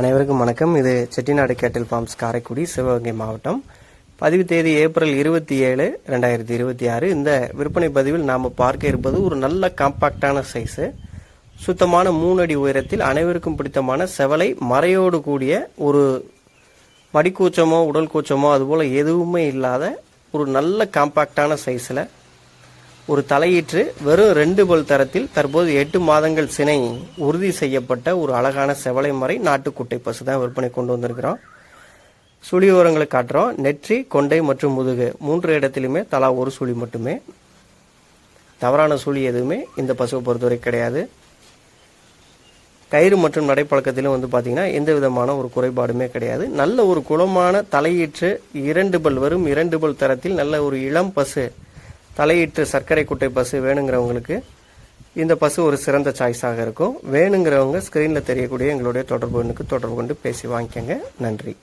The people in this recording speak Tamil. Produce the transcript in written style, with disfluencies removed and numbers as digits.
அனைவருக்கும் வணக்கம். இது செட்டிநாடு கேட்டில் ஃபார்ம்ஸ், காரைக்குடி, சிவகங்கை மாவட்டம். பதிவு தேதி ஏப்ரல் 27, 2026. இந்த விற்பனை பதிவில் நாம் பார்க்க இருப்பது ஒரு நல்ல காம்பாக்டான சைஸு, சுத்தமான 3 அடி உயரத்தில் அனைவருக்கும் பிடித்தமான செவலை மறையோடு கூடிய ஒரு மடிக்கூச்சமோ உடல் கூச்சமோ அதுபோல் எதுவுமே இல்லாத ஒரு நல்ல காம்பாக்டான சைஸில் ஒரு தலையீற்று வெறும் 2 பல் தரத்தில் தற்போது 8 மாதங்கள் சினை உறுதி செய்யப்பட்ட ஒரு அழகான செவலை மறை நாட்டுக்குட்டை பசு தான் விற்பனை கொண்டு வந்திருக்கிறோம். சுழி ஓரங்களை காட்டுறோம். நெற்றி, கொண்டை மற்றும் முதுகு 3 இடத்திலுமே தலா ஒரு சுழி மட்டுமே. தவறான சுழி எதுவுமே இந்த பசுவை பொறுத்தவரை கிடையாது. கயிறு மற்றும் நடைப்பழக்கத்திலும் பார்த்தீங்கன்னா எந்த விதமான ஒரு குறைபாடுமே கிடையாது. நல்ல ஒரு குளமான தலையீற்று 2 பல், வெறும் 2 பல் தரத்தில் நல்ல ஒரு இளம் பசு தலையீற்று சர்க்கரை குட்டை பசு வேணுங்கிறவங்களுக்கு இந்த பசு ஒரு சிறந்த சாய்ஸாக இருக்கும். வேணுங்கிறவங்க ஸ்க்ரீனில் தெரியக்கூடிய எங்களுடைய தொடர்பு எண்ணுக்கு தொடர்பு கொண்டு பேசி வாங்கிக்கங்க. நன்றி.